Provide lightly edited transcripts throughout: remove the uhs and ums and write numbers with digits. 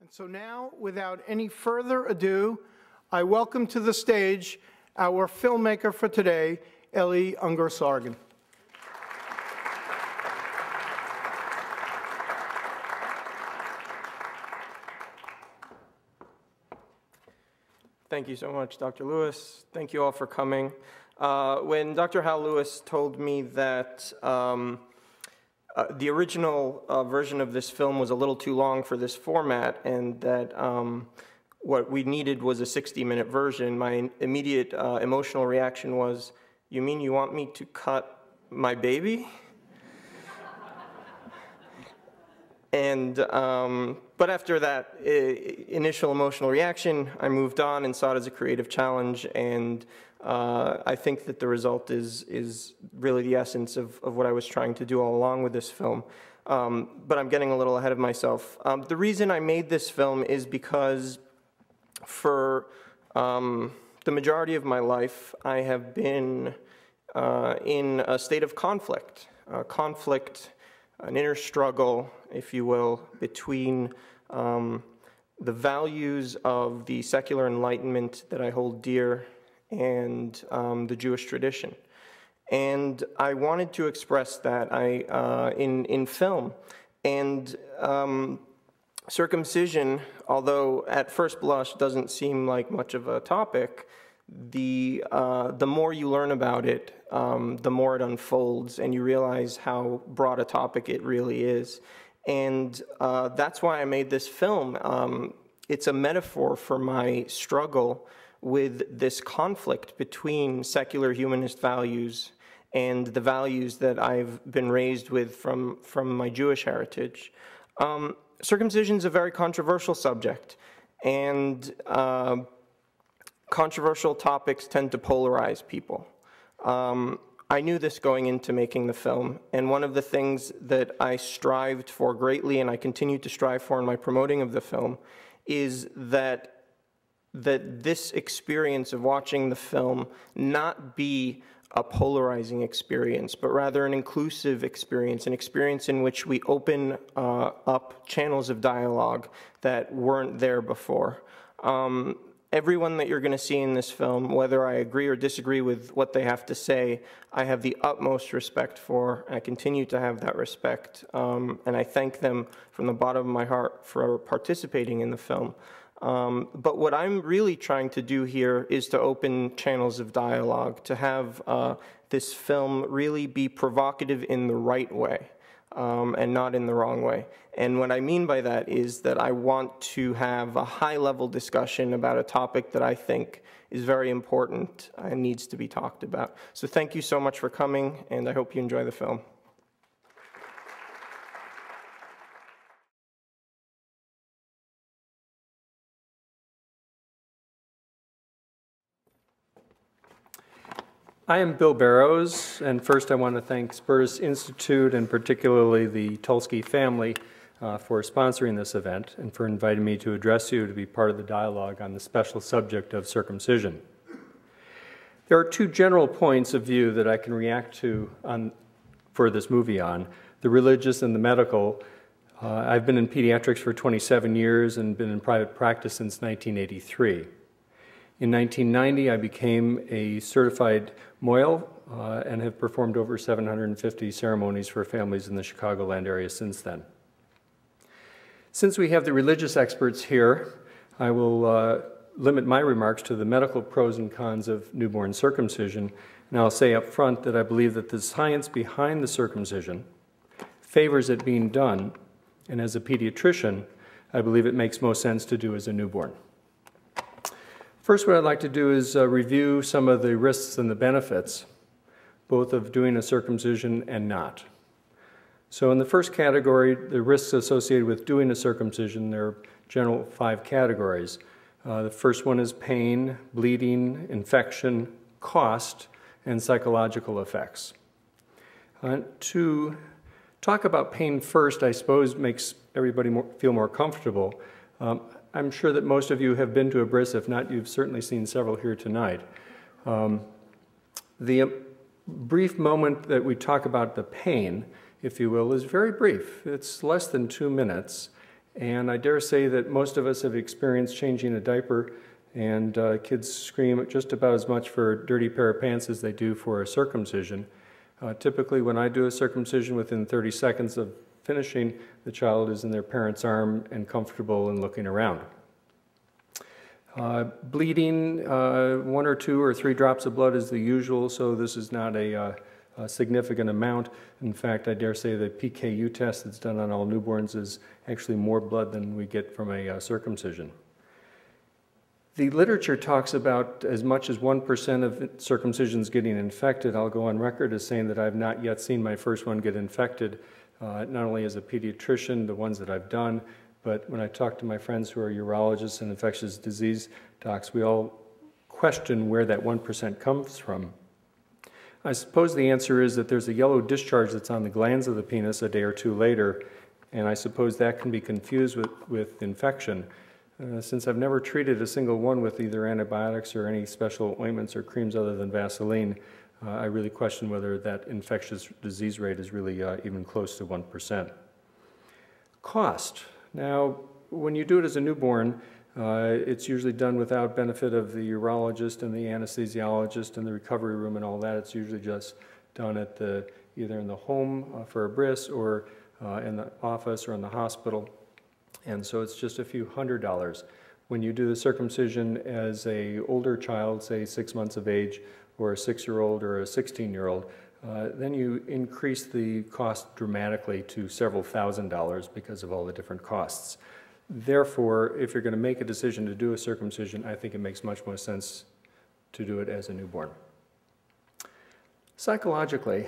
And so now, without any further ado, I welcome to the stage our filmmaker for today, Ungar-Sargon. Thank you so much, Dr. Lewis. Thank you all for coming. When Dr. Hal Lewis told me that the original version of this film was a little too long for this format and that what we needed was a 60-minute version, my immediate emotional reaction was, "You mean you want me to cut my baby?" And, but after that initial emotional reaction, I moved on and saw it as a creative challenge, and I think that the result is really the essence of what I was trying to do all along with this film. But I'm getting a little ahead of myself. The reason I made this film is because for the majority of my life, I have been in a state of conflict, an inner struggle, if you will, between the values of the secular Enlightenment that I hold dear and the Jewish tradition. And I wanted to express that in film. And circumcision, although at first blush doesn't seem like much of a topic, the more you learn about it, the more it unfolds, and you realize how broad a topic it really is. And that's why I made this film. It's a metaphor for my struggle with this conflict between secular humanist values and the values that I've been raised with from my Jewish heritage. Circumcision is a very controversial subject, and controversial topics tend to polarize people. I knew this going into making the film, and one of the things that I strived for greatly, and I continue to strive for in my promoting of the film, is that this experience of watching the film not be a polarizing experience, but rather an inclusive experience, an experience in which we open up channels of dialogue that weren't there before. Everyone that you're going to see in this film, whether I agree or disagree with what they have to say, I have the utmost respect for, and I continue to have that respect, and I thank them from the bottom of my heart for participating in the film. But what I'm really trying to do here is to open channels of dialogue, to have this film really be provocative in the right way. And not in the wrong way. And what I mean by that is that I want to have a high-level discussion about a topic that I think is very important and needs to be talked about. So thank you so much for coming, and I hope you enjoy the film. I am Bill Barrows, and first I want to thank Spertus Institute and particularly the Tulsky family for sponsoring this event and for inviting me to address you to be part of the dialogue on the special subject of circumcision. There are two general points of view that I can react to for this movie on, the religious and the medical. I've been in pediatrics for 27 years and been in private practice since 1983. In 1990, I became a certified mohel and have performed over 750 ceremonies for families in the Chicagoland area since then. Since we have the religious experts here, I will limit my remarks to the medical pros and cons of newborn circumcision, and I'll say up front that I believe that the science behind the circumcision favors it being done, and as a pediatrician, I believe it makes most sense to do as a newborn. First, what I'd like to do is review some of the risks and the benefits, both of doing a circumcision and not. So in the first category, the risks associated with doing a circumcision, there are general 5 categories. The first one is pain, bleeding, infection, cost, and psychological effects. To talk about pain first, I suppose, makes everybody feel more comfortable. I'm sure that most of you have been to a bris. If not, you've certainly seen several here tonight. The brief moment that we talk about the pain, if you will, is very brief. It's less than 2 minutes, And I dare say that most of us have experienced changing a diaper, and kids scream just about as much for a dirty pair of pants as they do for a circumcision. Typically, when I do a circumcision, within 30 seconds of finishing, the child is in their parent's arm and comfortable and looking around. Bleeding, 1 or 2 or 3 drops of blood is the usual, so this is not a significant amount. In fact, I dare say the PKU test that's done on all newborns is actually more blood than we get from a circumcision. The literature talks about as much as 1% of circumcisions getting infected. I'll go on record as saying that I've not yet seen my first one get infected, not only as a pediatrician, the ones that I've done, but when I talk to my friends who are urologists and infectious disease docs, we all question where that 1% comes from. I suppose the answer is that there's a yellow discharge that's on the glands of the penis a day or 2 later, and I suppose that can be confused with infection. Since I've never treated a single one with either antibiotics or any special ointments or creams other than Vaseline, I really question whether that infectious disease rate is really even close to 1%. Cost. Now, when you do it as a newborn, it's usually done without benefit of the urologist and the anesthesiologist and the recovery room and all that. It's usually just done at either in the home for a bris or in the office or in the hospital. And so it's just a few $100s. When you do the circumcision as an older child, say 6 months of age, or a 6-year-old or a 16-year-old, then you increase the cost dramatically to several $1,000s because of all the different costs. Therefore, if you're going to make a decision to do a circumcision, I think it makes much more sense to do it as a newborn. Psychologically,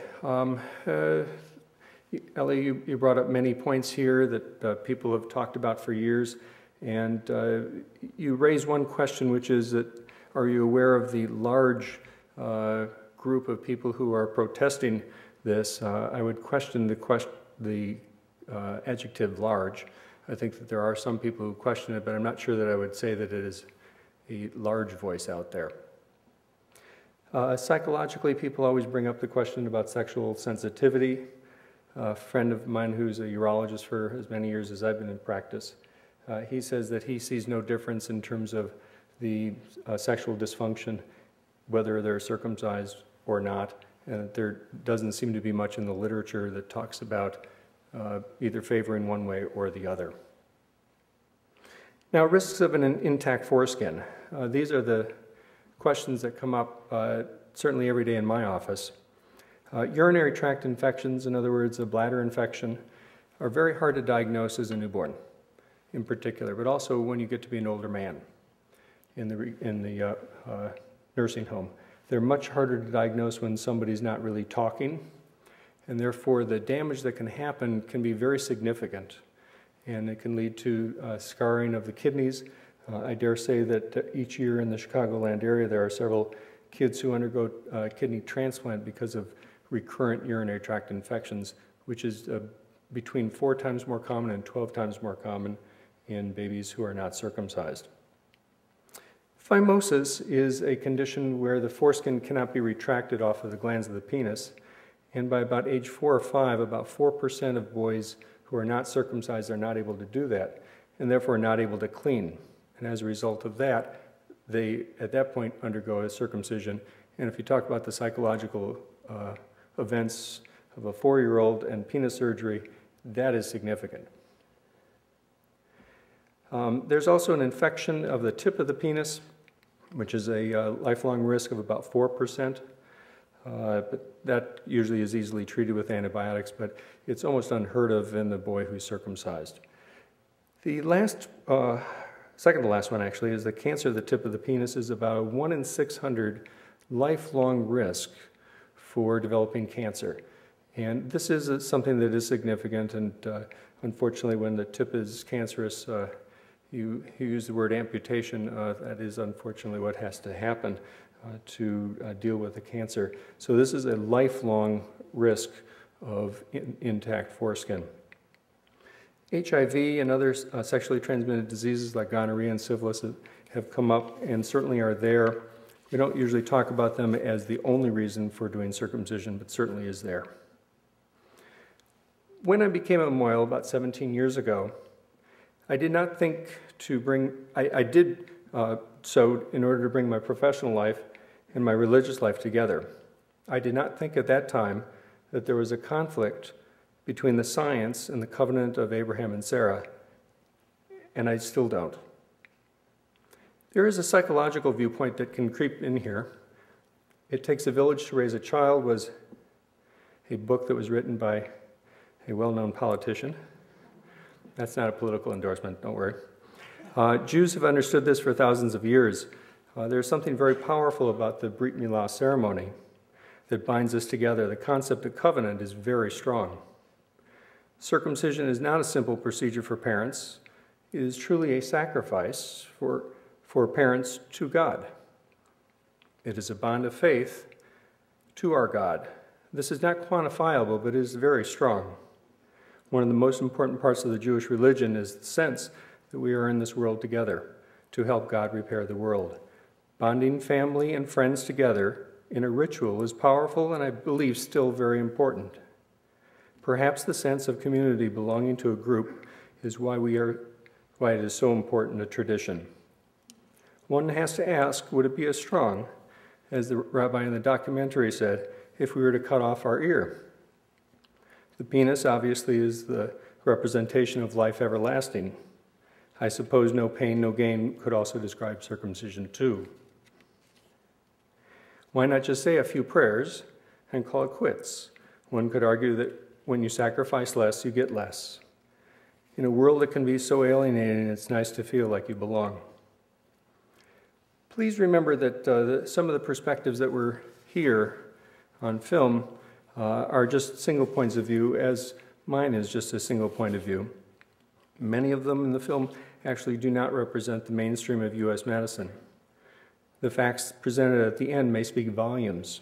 Ellie, you brought up many points here that people have talked about for years, and you raise one question, which is that, are you aware of the large group of people who are protesting this? I would question the adjective large. I think that there are some people who question it, but I'm not sure that I would say that it is a large voice out there. Psychologically, people always bring up the question about sexual sensitivity. A friend of mine who's a urologist for as many years as I've been in practice, he says that he sees no difference in terms of the sexual dysfunction, whether they're circumcised or not, and there doesn't seem to be much in the literature that talks about either favoring one way or the other. Now, risks of an intact foreskin. These are the questions that come up certainly every day in my office. Urinary tract infections, in other words, a bladder infection, are very hard to diagnose as a newborn in particular, but also when you get to be an older man in the nursing home. They're much harder to diagnose when somebody's not really talking, and therefore the damage that can happen can be very significant, and it can lead to scarring of the kidneys. I dare say that each year in the Chicagoland area there are several kids who undergo kidney transplant because of recurrent urinary tract infections, which is between 4 times more common and 12 times more common in babies who are not circumcised. Phimosis is a condition where the foreskin cannot be retracted off of the glands of the penis, and by about age 4 or 5, about 4% of boys who are not circumcised are not able to do that, and therefore are not able to clean. And as a result of that, they, at that point, undergo a circumcision. And if you talk about the psychological events of a 4-year-old and penis surgery, that is significant. There's also an infection of the tip of the penis, which is a lifelong risk of about 4%. But that usually is easily treated with antibiotics, but it's almost unheard of in the boy who's circumcised. The last, second to last one actually, is that cancer of the tip of the penis is about a 1 in 600 lifelong risk for developing cancer. And this is something that is significant, and unfortunately when the tip is cancerous, you use the word amputation, that is unfortunately what has to happen to deal with the cancer. So this is a lifelong risk of intact foreskin. HIV and other sexually transmitted diseases like gonorrhea and syphilis have come up and certainly are there. We don't usually talk about them as the only reason for doing circumcision, but certainly is there. When I became a mohel about 17 years ago, I did not think to bring, I did so in order to bring my professional life and my religious life together. I did not think at that time that there was a conflict between the science and the covenant of Abraham and Sarah, and I still don't. There is a psychological viewpoint that can creep in here. It Takes a Village to Raise a Child was a book that was written by a well-known politician. That's not a political endorsement, don't worry. Jews have understood this for thousands of years. There's something very powerful about the Brit Milah ceremony that binds us together. The concept of covenant is very strong. Circumcision is not a simple procedure for parents. It is truly a sacrifice for parents to God. It is a bond of faith to our God. This is not quantifiable, but it is very strong. One of the most important parts of the Jewish religion is the sense that we are in this world together to help God repair the world. Bonding family and friends together in a ritual is powerful and I believe still very important. Perhaps the sense of community belonging to a group is why it is so important a tradition. One has to ask, would it be as strong, as the rabbi in the documentary said, if we were to cut off our ear? The penis obviously is the representation of life everlasting. I suppose no pain, no gain could also describe circumcision too. Why not just say a few prayers and call it quits? One could argue that when you sacrifice less, you get less. In a world that can be so alienating, it's nice to feel like you belong. Please remember that some of the perspectives that were here on film are just single points of view, as mine is just a single point of view. Many of them in the film actually do not represent the mainstream of U.S. medicine. The facts presented at the end may speak volumes.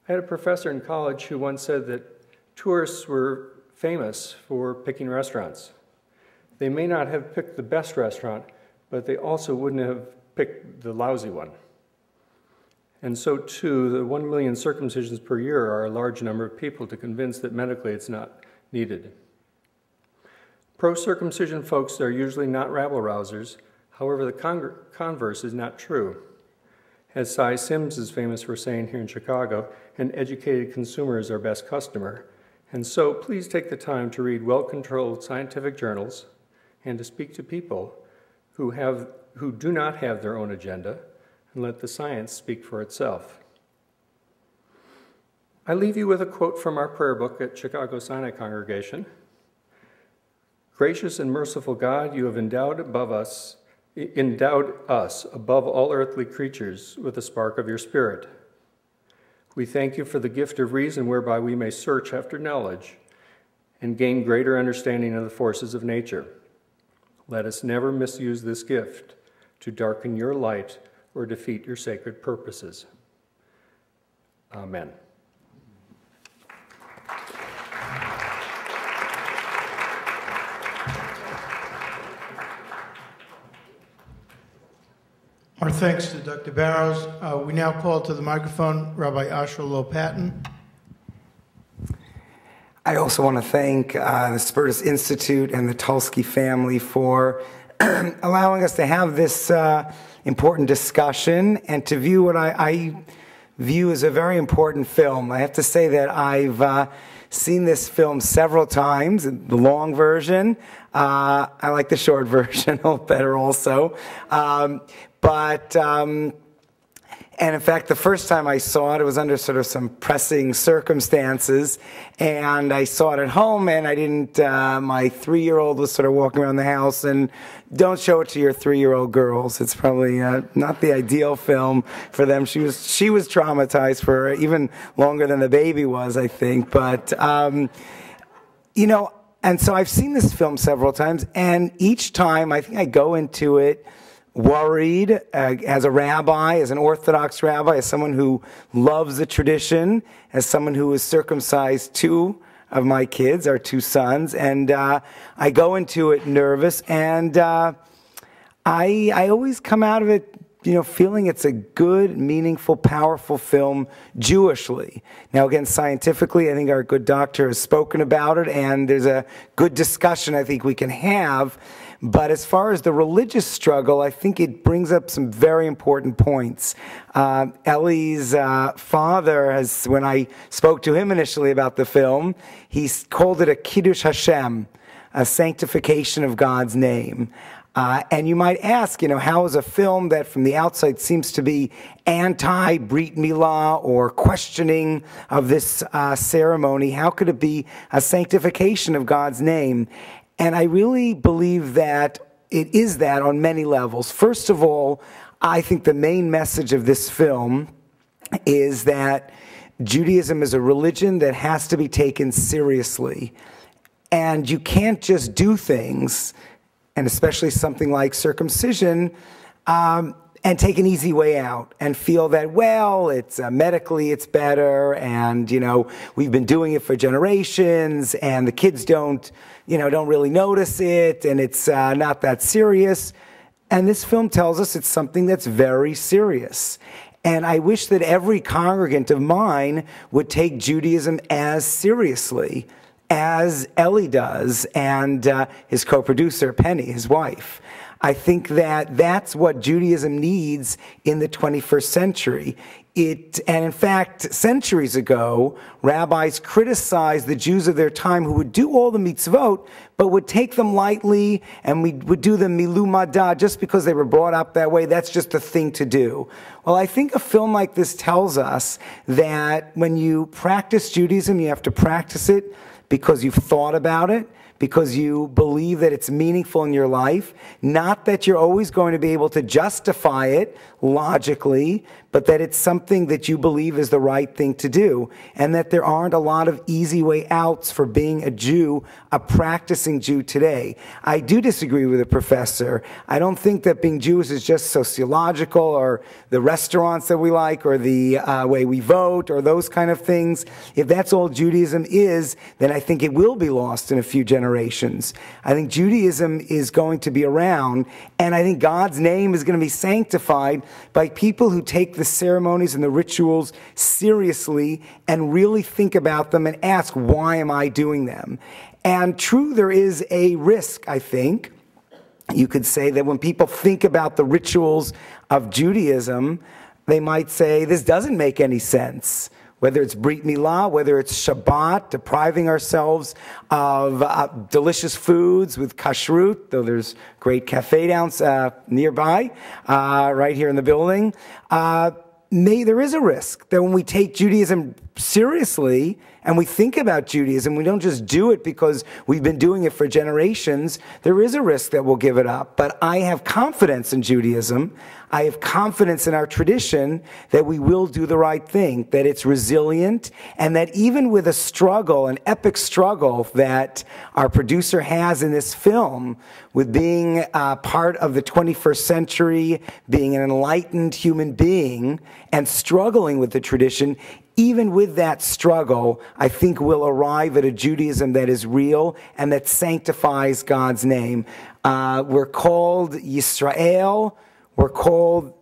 I had a professor in college who once said that tourists were famous for picking restaurants. They may not have picked the best restaurant, but they also wouldn't have picked the lousy one. And so too, the 1 million circumcisions per year are a large number of people to convince that medically it's not needed. Pro-circumcision folks are usually not rabble-rousers. However, the converse is not true. As Cy Sims is famous for saying here in Chicago, an educated consumer is our best customer. And so please take the time to read well-controlled scientific journals and to speak to people who do not have their own agenda, and let the science speak for itself. I leave you with a quote from our prayer book at Chicago Sinai Congregation. Gracious and merciful God, you have endowed us above all earthly creatures with a spark of your Spirit. We thank you for the gift of reason whereby we may search after knowledge and gain greater understanding of the forces of nature. Let us never misuse this gift to darken your light or defeat your sacred purposes. Amen. Our thanks to Dr. Barrows. We now call to the microphone Rabbi Asher Low-Patton. I also want to thank the Spertus Institute and the Tulsky family for allowing us to have this important discussion and to view what I view as a very important film. I have to say that I've seen this film several times, the long version. I like the short version a little better also. And in fact, the first time I saw it, it was under sort of some pressing circumstances, and I saw it at home, and I didn't, my 3-year-old was sort of walking around the house, and don't show it to your 3-year-old girls. It's probably not the ideal film for them. She was traumatized for even longer than the baby was, I think, but, you know, and so I've seen this film several times, and each time I think I go into it worried as a rabbi, as an Orthodox rabbi, as someone who loves the tradition, as someone who has circumcised 2 of my kids, our 2 sons, and I go into it nervous, and I always come out of it, feeling it's a good, meaningful, powerful film Jewishly. Now, again, scientifically, I think our good doctor has spoken about it, and there's a good discussion I think we can have. But as far as the religious struggle, I think it brings up some very important points. Ellie's father has, when I spoke to him initially about the film, he called it a Kiddush Hashem, a sanctification of God's name. And you might ask, how is a film that from the outside seems to be anti-Brit Milah or questioning of this ceremony, how could it be a sanctification of God's name? And I really believe that it is that on many levels. First of all, I think the main message of this film is that Judaism is a religion that has to be taken seriously. And you can't just do things, and especially something like circumcision, and take an easy way out and feel that, well, it's medically it's better, and we've been doing it for generations, and the kids don't really notice it, and it's not that serious. And this film tells us it's something that's very serious. And I wish that every congregant of mine would take Judaism as seriously as Ellie does, and his co-producer, Penny, his wife. I think that that's what Judaism needs in the 21st century. And in fact, centuries ago, rabbis criticized the Jews of their time who would do all the mitzvot, but would take them lightly, and we would do them milu madah just because they were brought up that way. That's just the thing to do. Well, I think a film like this tells us that when you practice Judaism, you have to practice it because you've thought about it, because you believe that it's meaningful in your life, not that you're always going to be able to justify it logically, but that it's something that you believe is the right thing to do, and that there aren't a lot of easy way outs for being a Jew, a practicing Jew today. I do disagree with the professor. I don't think that being Jewish is just sociological, or the restaurants that we like, or the way we vote, or those kind of things. If that's all Judaism is, then I think it will be lost in a few generations. I think Judaism is going to be around, and I think God's name is going to be sanctified by people who take the ceremonies and the rituals seriously and really think about them and ask, why am I doing them? And true, there is a risk, I think. You could say that when people think about the rituals of Judaism, they might say, this doesn't make any sense. Whether it's Brit Milah, whether it's Shabbat, depriving ourselves of delicious foods with kashrut, though there's great cafe down nearby, right here in the building. There is a risk that when we take Judaism seriously and we think about Judaism, we don't just do it because we've been doing it for generations, there is a risk that we'll give it up. But I have confidence in Judaism. I have confidence in our tradition that we will do the right thing, that it's resilient, and that even with a struggle, an epic struggle that our producer has in this film, with being part of the 21st century, being an enlightened human being, and struggling with the tradition, even with that struggle, I think we'll arrive at a Judaism that is real and that sanctifies God's name. We're called Yisrael. We're called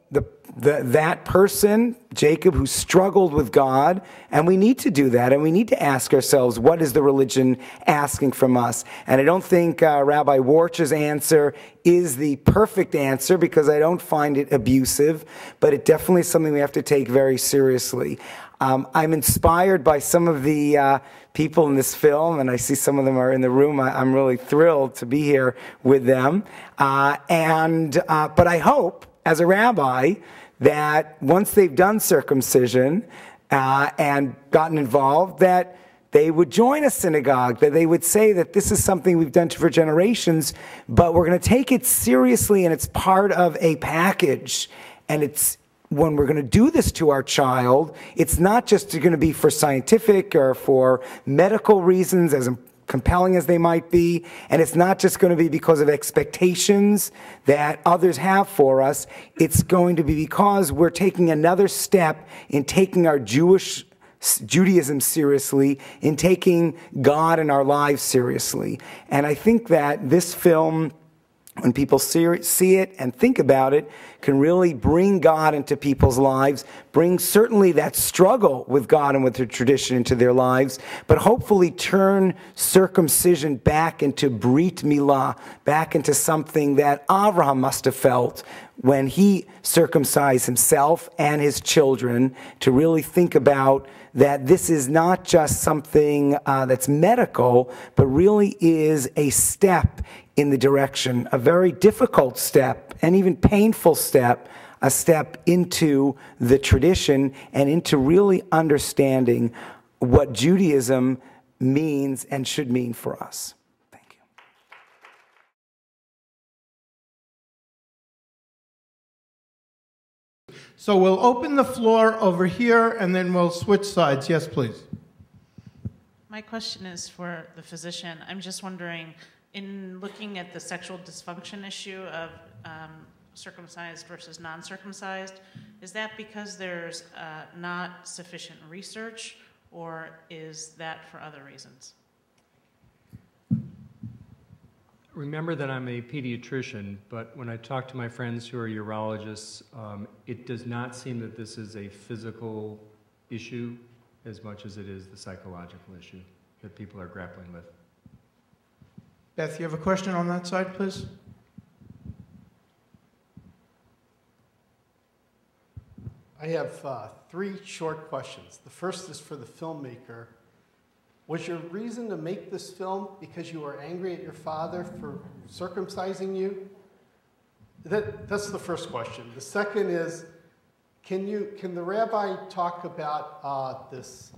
that person, Jacob, who struggled with God, and we need to do that, and we need to ask ourselves, what is the religion asking from us? And I don't think Rabbi Warch's answer is the perfect answer, because I don't find it abusive, but it definitely is something we have to take very seriously. I'm inspired by some of the people in this film, and I see some of them are in the room. I'm really thrilled to be here with them. But I hope, as a rabbi, that once they've done circumcision and gotten involved, that they would join a synagogue, that they would say that this is something we've done for generations, but we're going to take it seriously, and it's part of a package. And it's when we're going to do this to our child, it's not just going to be for scientific or for medical reasons, as compelling as they might be, and it's not just going to be because of expectations that others have for us. It's going to be because we're taking another step in taking our Judaism seriously, in taking God in our lives seriously. And I think that this film when people see it and think about it, can really bring God into people's lives, bring certainly that struggle with God and with the tradition into their lives, but hopefully turn circumcision back into Brit Milah, back into something that Abraham must have felt when he circumcised himself and his children, to really think about that this is not just something that's medical, but really is a step in the direction, a very difficult step, and even painful step, a step into the tradition and into really understanding what Judaism means and should mean for us. Thank you. So we'll open the floor over here, and then we'll switch sides. Yes, please. My question is for the physician. I'm just wondering, in looking at the sexual dysfunction issue of circumcised versus non-circumcised, is that because there's not sufficient research, or is that for other reasons? Remember that I'm a pediatrician, but when I talk to my friends who are urologists, it does not seem that this is a physical issue as much as it is the psychological issue that people are grappling with. Beth, you have a question on that side, please? I have 3 short questions. The first is for the filmmaker. Was your reason to make this film because you were angry at your father for circumcising you? That's the first question. The second is, can the rabbi talk about this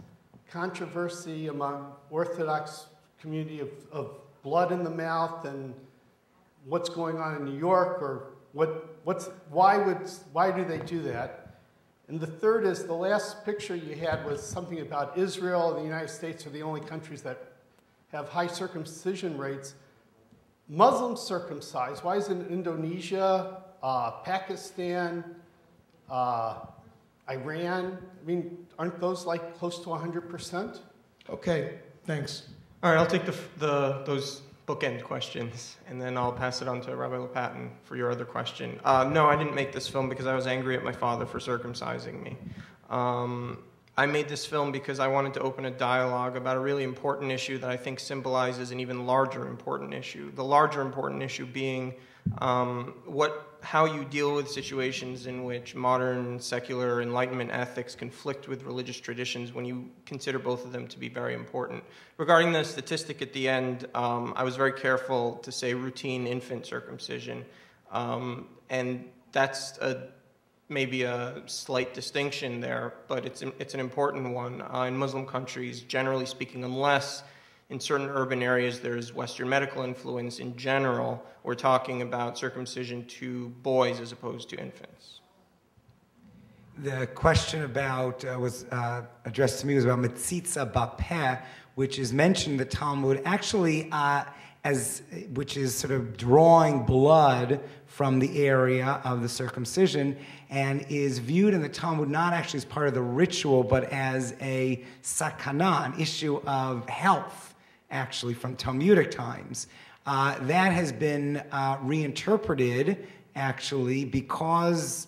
controversy among Orthodox community of blood in the mouth and what's going on in New York, or why do they do that? And the third is, the last picture you had was something about Israel and the United States are the only countries that have high circumcision rates. Muslims circumcised. Why isn't Indonesia, Pakistan, Iran? I mean, aren't those like close to 100%? Okay, thanks. All right, I'll take those bookend questions, and then I'll pass it on to Rabbi Lopatin for your other question. No, I didn't make this film because I was angry at my father for circumcising me. I made this film because I wanted to open a dialogue about a really important issue that I think symbolizes an even larger important issue. The larger important issue being how you deal with situations in which modern secular Enlightenment ethics conflict with religious traditions when you consider both of them to be very important. Regarding the statistic at the end, I was very careful to say routine infant circumcision, and that's maybe a slight distinction there, but it's an important one. In Muslim countries, generally speaking, unless in certain urban areas there's Western medical influence, in general, we're talking about circumcision to boys as opposed to infants. The question about was addressed to me was about metzitza bapeh, which is mentioned in the Talmud, actually which is sort of drawing blood from the area of the circumcision, and is viewed in the Talmud not actually as part of the ritual, but as a sakana, an issue of health, actually from Talmudic times. That has been reinterpreted, actually, because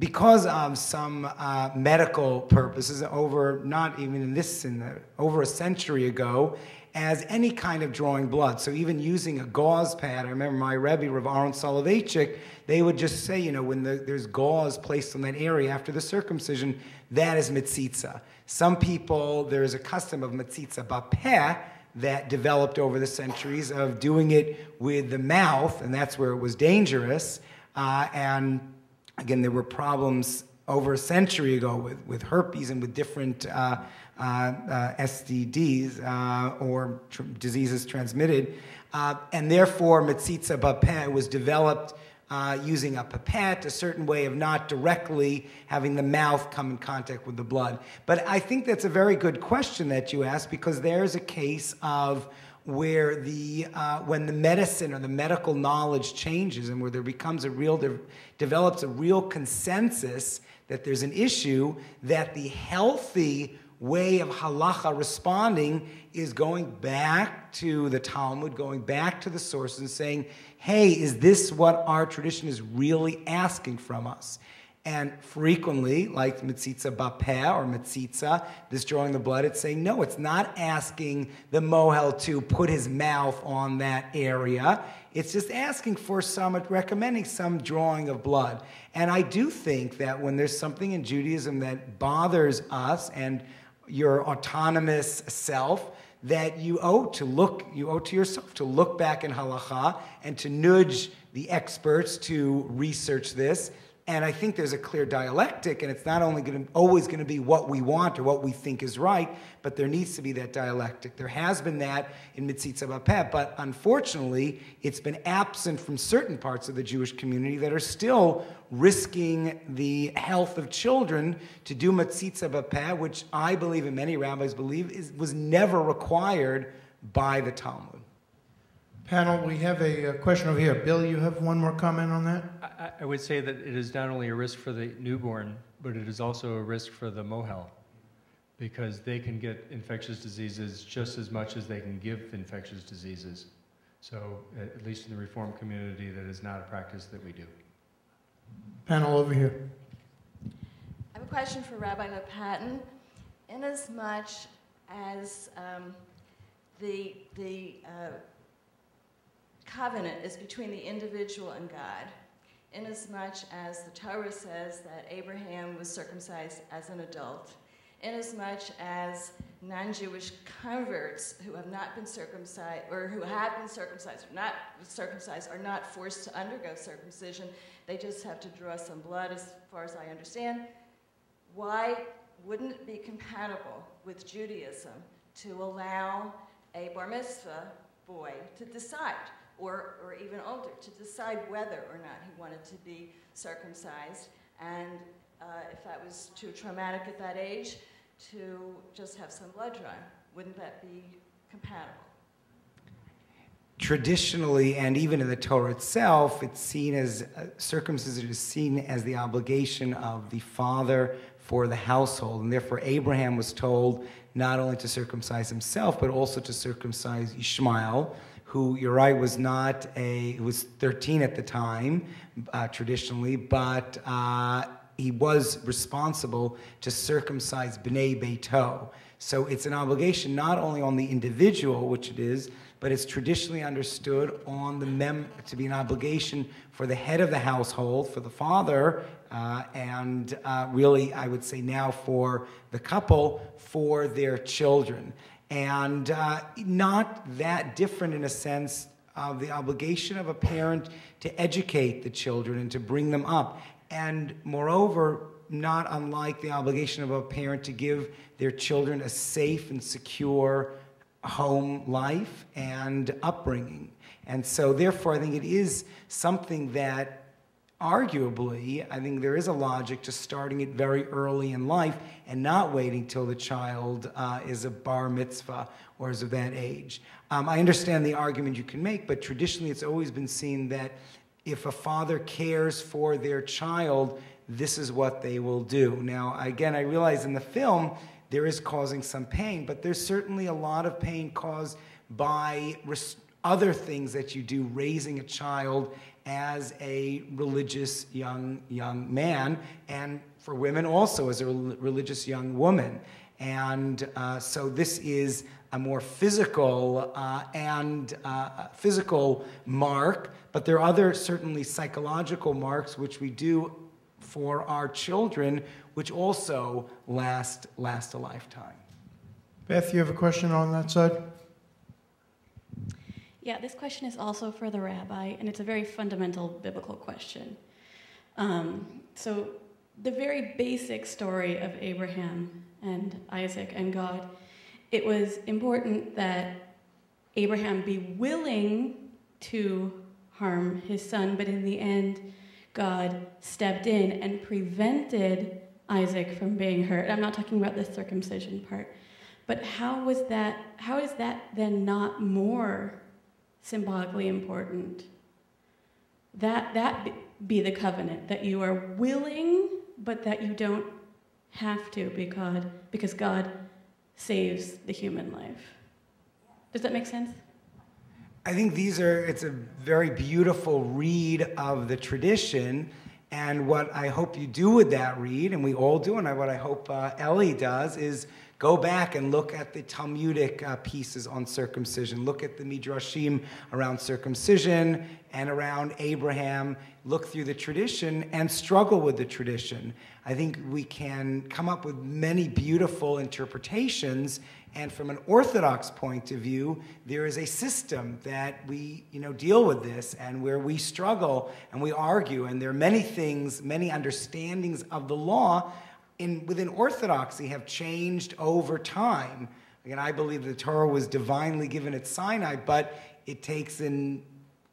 of some medical purposes over, not even in this, over a century ago, as any kind of drawing blood. So even using a gauze pad, I remember my Rebbe, Rav Aaron Soloveitchik, they would just say, when there's gauze placed on that area after the circumcision, that is metzitza. Some people, there is a custom of metzitza bapeh that developed over the centuries of doing it with the mouth, and that's where it was dangerous. And again, there were problems over a century ago with herpes and with different STDs or diseases transmitted. And therefore, metzitza bapeh was developed using a pipette, a certain way of not directly having the mouth come in contact with the blood. But I think that's a very good question that you asked, because there's a case of where when the medicine or the medical knowledge changes and where there becomes develops a real consensus that there's an issue, that the healthy way of halacha responding is going back to the Talmud, going back to the sources and saying, hey, is this what our tradition is really asking from us? And frequently, like Metzitza Bapeh or Metzitza, this drawing the blood, it's saying, no, it's not asking the mohel to put his mouth on that area. It's just asking for recommending some drawing of blood. And I do think that when there's something in Judaism that bothers us and your autonomous self, that you owe to yourself to look back in halacha and to nudge the experts to research this. And I think there's a clear dialectic, and it's not only always going to be what we want or what we think is right, but there needs to be that dialectic. There has been that in Metzitza Bapeh, but unfortunately, it's been absent from certain parts of the Jewish community that are still risking the health of children to do Metzitza Bapeh, which I believe, and many rabbis believe, was never required by the Talmud. Panel, we have a question over here. Bill, you have one more comment on that? I would say that it is not only a risk for the newborn, but it is also a risk for the mohel, because they can get infectious diseases just as much as they can give infectious diseases. So, at least in the Reform community, that is not a practice that we do. Panel over here. I have a question for Rabbi LePatin. Inasmuch as the covenant is between the individual and God, inasmuch as the Torah says that Abraham was circumcised as an adult, inasmuch as non-Jewish converts who have not been circumcised, or who have been circumcised or not circumcised, are not forced to undergo circumcision, they just have to draw some blood, as far as I understand. Why wouldn't it be compatible with Judaism to allow a bar mitzvah boy to decide, or even older, to decide whether or not he wanted to be circumcised, and if that was too traumatic at that age, to just have some blood drawn? Wouldn't that be compatible? Traditionally, and even in the Torah itself, it's seen as, circumcision is seen as the obligation of the father for the household, and therefore Abraham was told not only to circumcise himself, but also to circumcise Ishmael, who, you're right, was was 13 at the time, traditionally, but he was responsible to circumcise Bnei Beito. So it's an obligation not only on the individual, which it is, but it's traditionally understood on to be an obligation for the head of the household, for the father, and really, I would say now for the couple, for their children. And not that different in a sense of the obligation of a parent to educate the children and to bring them up. And moreover, not unlike the obligation of a parent to give their children a safe and secure home life and upbringing. And so therefore, I think it is something that arguably, I think there is a logic to starting it very early in life and not waiting till the child is a bar mitzvah or is of that age. I understand the argument you can make, but traditionally it's always been seen that if a father cares for their child, this is what they will do. Now, again, I realize in the film there is causing some pain, but there's certainly a lot of pain caused by other things that you do, raising a child as a religious young man, and for women also as a religious young woman. And so this is a more physical physical mark, but there are other certainly psychological marks which we do for our children, which also last a lifetime. Beth, you have a question on that side? Yeah, this question is also for the rabbi, and it's a very fundamental biblical question. So the very basic story of Abraham and Isaac and God, it was important that Abraham be willing to harm his son, but in the end, God stepped in and prevented Isaac from being hurt. I'm not talking about the circumcision part, but how is that then not more symbolically important? That be the covenant, that you are willing, but that you don't have to because God saves the human life. Does that make sense? I think it's a very beautiful read of the tradition, and what I hope you do with that read, and we all do, and what I hope Ellie does, is go back and look at the Talmudic pieces on circumcision. Look at the Midrashim around circumcision and around Abraham. Look through the tradition and struggle with the tradition. I think we can come up with many beautiful interpretations, and from an Orthodox point of view, there is a system that we deal with this, and where we struggle and we argue, and there are many things, many understandings of the law within Orthodoxy have changed over time. Again, I believe the Torah was divinely given at Sinai, but it takes an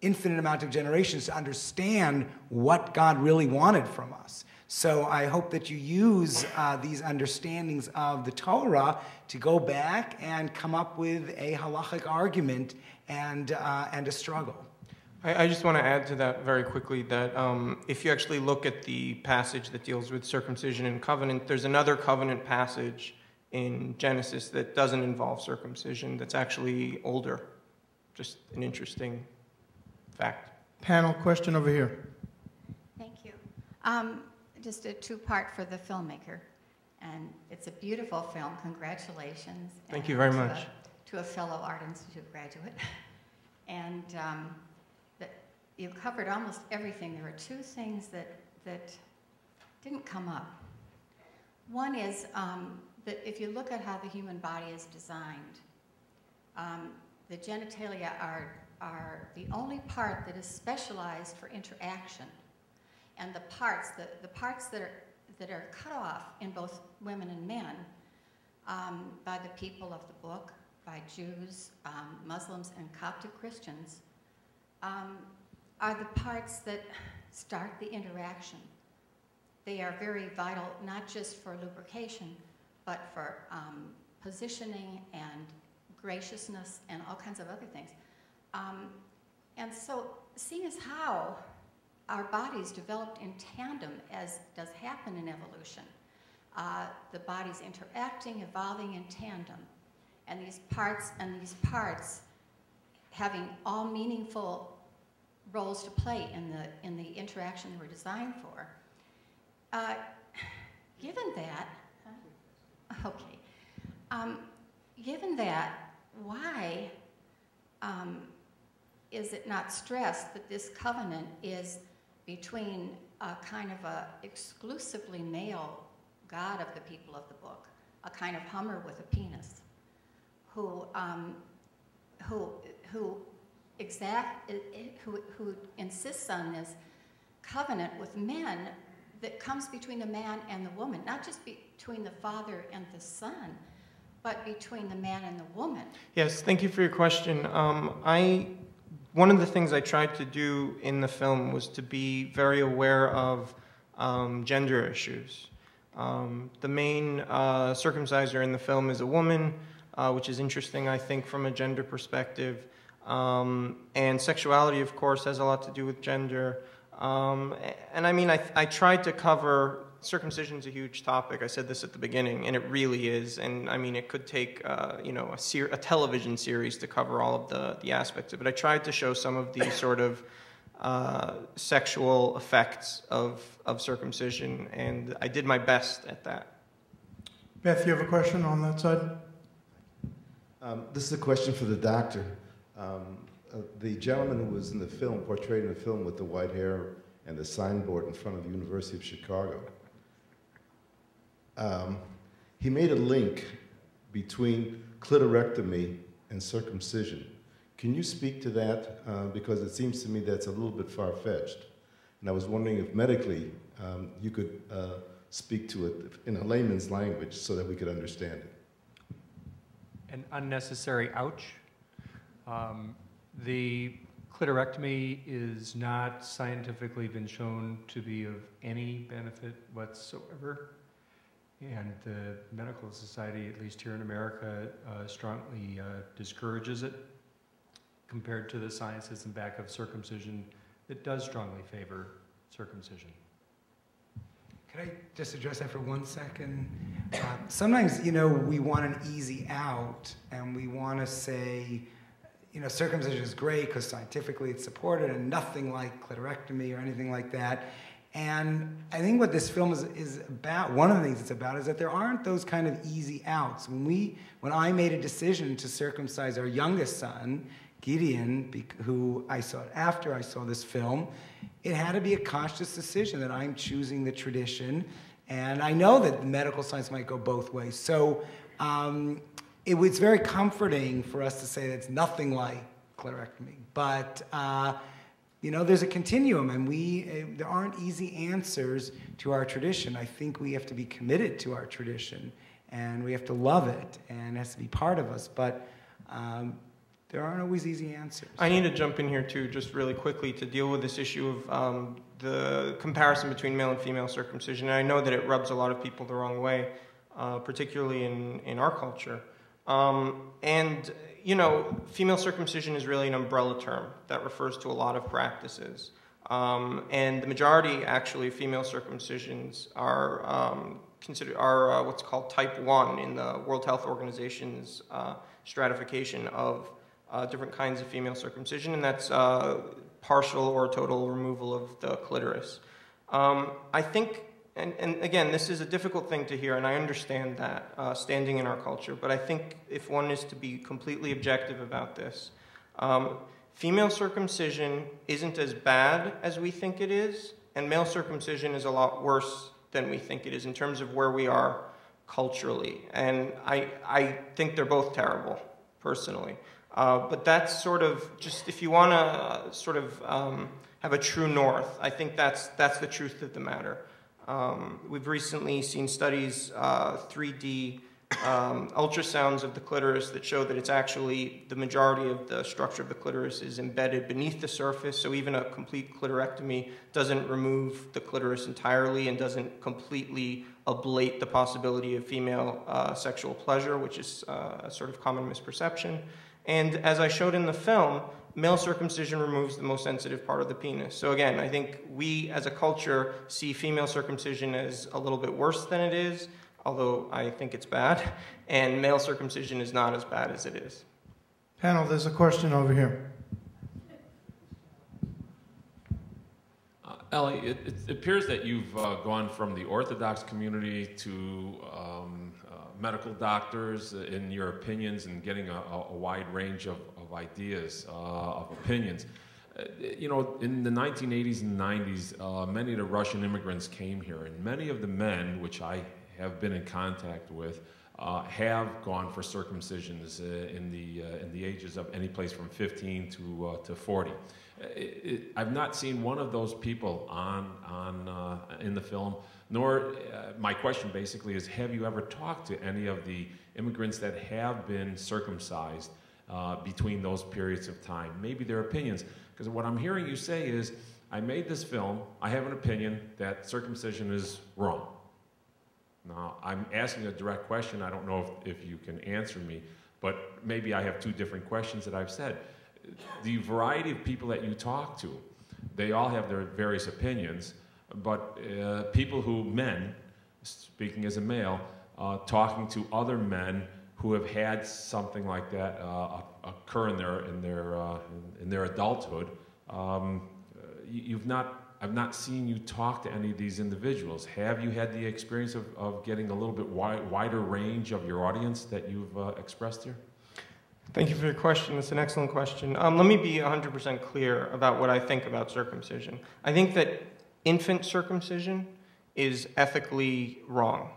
infinite amount of generations to understand what God really wanted from us. So I hope that you use these understandings of the Torah to go back and come up with a halachic argument and a struggle. I just want to add to that very quickly that if you actually look at the passage that deals with circumcision and covenant, there's another covenant passage in Genesis that doesn't involve circumcision that's actually older. Just an interesting fact. Panel question over here. Thank you. Just a two-part for the filmmaker. And it's a beautiful film. Congratulations. Thank you very much. To a fellow Art Institute graduate. And you covered almost everything. There were two things that didn't come up. One is that if you look at how the human body is designed, the genitalia are the only part that is specialized for interaction. And the parts that are cut off in both women and men by the people of the book, by Jews, Muslims, and Coptic Christians, are the parts that start the interaction. They are very vital, not just for lubrication, but for positioning and graciousness and all kinds of other things. And so, seeing as how our bodies developed in tandem, as does happen in evolution, the bodies interacting, evolving in tandem, and these parts having all meaningful roles to play in the interaction they were designed for. Given that, given that, why is it not stressed that this covenant is between a kind of a exclusively male god of the people of the book, a kind of Hummer with a penis, who insists on this covenant with men that comes between the man and the woman, not just between the father and the son, but between the man and the woman. Yes, thank you for your question. One of the things I tried to do in the film was to be very aware of gender issues. The main circumciser in the film is a woman, which is interesting, I think, from a gender perspective. And sexuality, of course, has a lot to do with gender. And I mean, I tried to cover, circumcision is a huge topic. I said this at the beginning, and it really is. And I mean, it could take, a television series to cover all of the aspects of it. I tried to show some of the sort of sexual effects of circumcision, and I did my best at that. Beth, you have a question on that side? This is a question for the doctor. The gentleman who was in the film, portrayed in the film with the white hair and the signboard in front of the University of Chicago, he made a link between clitorectomy and circumcision. Can you speak to that? Because it seems to me that's a little bit far-fetched. And I was wondering if medically you could speak to it in a layman's language so that we could understand it. An unnecessary ouch. The clitorectomy is not scientifically been shown to be of any benefit whatsoever. And the medical society, at least here in America, strongly discourages it compared to the science that's in back of circumcision that does strongly favor circumcision. Could I just address that for 1 second? Sometimes, you know, we want an easy out, and we want to say, you know, circumcision is great because scientifically it's supported and nothing like clitorectomy or anything like that. And I think what this film is about, one of the things it's about, is that there aren't those kind of easy outs. When I made a decision to circumcise our youngest son, Gideon, who I saw after I saw this film, it had to be a conscious decision that I'm choosing the tradition. And I know that medical science might go both ways. So it was very comforting for us to say that it's nothing like clitorectomy. But you know, there's a continuum, and there aren't easy answers to our tradition. I think we have to be committed to our tradition, and we have to love it, and it has to be part of us. But there aren't always easy answers. I need to jump in here too, just really quickly, to deal with this issue of the comparison between male and female circumcision. And I know that it rubs a lot of people the wrong way, particularly in our culture. And you know, female circumcision is really an umbrella term that refers to a lot of practices. And the majority, actually, of female circumcisions are what's called type 1 in the World Health Organization's stratification of different kinds of female circumcision, and that's partial or total removal of the clitoris. I think, and again, this is a difficult thing to hear, and I understand that, standing in our culture, but I think if one is to be completely objective about this, female circumcision isn't as bad as we think it is, and male circumcision is a lot worse than we think it is in terms of where we are culturally. And I think they're both terrible, personally. But that's sort of just, if you want to sort of have a true north, I think that's the truth of the matter. We've recently seen studies, 3D ultrasounds of the clitoris that show that it's actually, the majority of the structure of the clitoris is embedded beneath the surface, so even a complete clitorectomy doesn't remove the clitoris entirely and doesn't completely ablate the possibility of female sexual pleasure, which is a sort of common misperception. And as I showed in the film, male circumcision removes the most sensitive part of the penis. So again, I think we as a culture see female circumcision as a little bit worse than it is, although I think it's bad, and male circumcision is not as bad as it is. Panel, there's a question over here. Ellie, it appears that you've gone from the Orthodox community to medical doctors in your opinions and getting a wide range of ideas, of opinions. You know, in the 1980s and 90s, many of the Russian immigrants came here, and many of the men, which I have been in contact with, have gone for circumcisions in the ages of any place from 15 to 40. I've not seen one of those people in the film, nor my question basically is, have you ever talked to any of the immigrants that have been circumcised between those periods of time? Maybe their opinions, because what I'm hearing you say is, I made this film, I have an opinion that circumcision is wrong. Now, I'm asking a direct question, I don't know if you can answer me, but maybe I have two different questions that I've said. The variety of people that you talk to, they all have their various opinions, but men, speaking as a male, talking to other men who have had something like that occur in their adulthood, I've not seen you talk to any of these individuals. Have you had the experience of getting a little bit wider range of your audience that you've expressed here? Thank you for your question. That's an excellent question. Let me be 100% clear about what I think about circumcision. I think that infant circumcision is ethically wrong,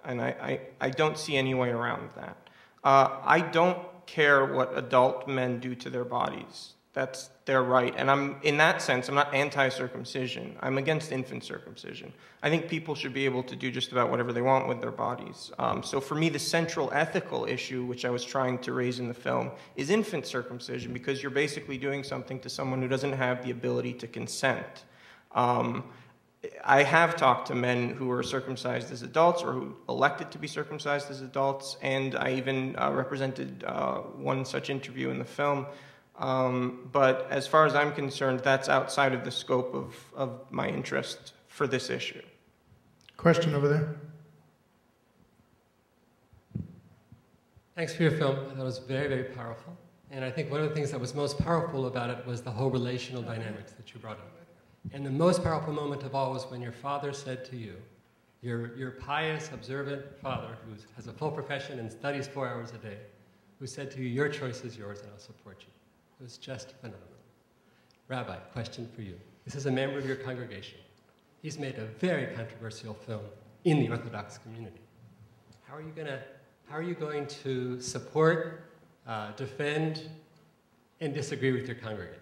and I don't see any way around that. I don't care what adult men do to their bodies. That's their right. And in that sense, I'm not anti-circumcision. I'm against infant circumcision. I think people should be able to do just about whatever they want with their bodies. So for me, the central ethical issue, which I was trying to raise in the film, is infant circumcision, because you're basically doing something to someone who doesn't have the ability to consent. I have talked to men who were circumcised as adults or who elected to be circumcised as adults, and I even represented one such interview in the film. But as far as I'm concerned, that's outside of the scope of my interest for this issue. Question over there. Thanks for your film. I thought it was very, very powerful. And I think one of the things that was most powerful about it was the whole relational dynamics that you brought up. And the most powerful moment of all was when your father said to you, your pious, observant father, who has a full profession and studies 4 hours a day, who said to you, your choice is yours and I'll support you. It was just phenomenal. Rabbi, question for you. This is a member of your congregation. He's made a very controversial film in the Orthodox community. How are you going to support, defend, and disagree with your congregant?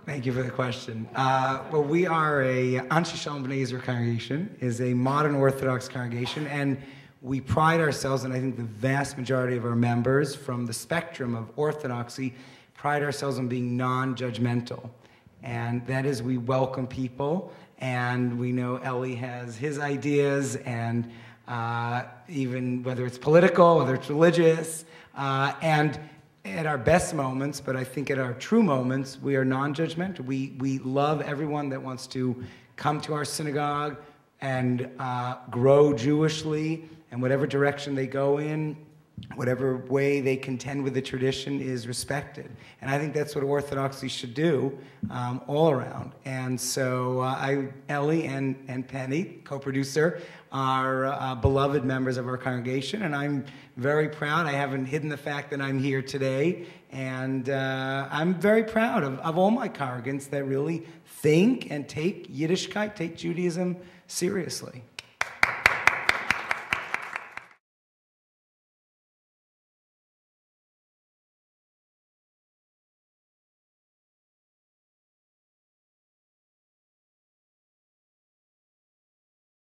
Thank you for the question. Well, we are a Anshe Shalom B'nai Israel congregation, is a modern Orthodox congregation, and we pride ourselves, and I think the vast majority of our members from the spectrum of Orthodoxy pride ourselves on being non-judgmental. And that is, we welcome people, and we know Eli has his ideas, and even whether it's political, whether it's religious, and at our best moments, but I think at our true moments, we are non-judgmental. We love everyone that wants to come to our synagogue and grow Jewishly, and whatever direction they go in, whatever way they contend with the tradition is respected. And I think that's what Orthodoxy should do all around. And so Ellie and Penny, co-producer, are beloved members of our congregation, and I'm very proud. I haven't hidden the fact that I'm here today, and I'm very proud of all my congregants that really think and take Yiddishkeit, take Judaism seriously.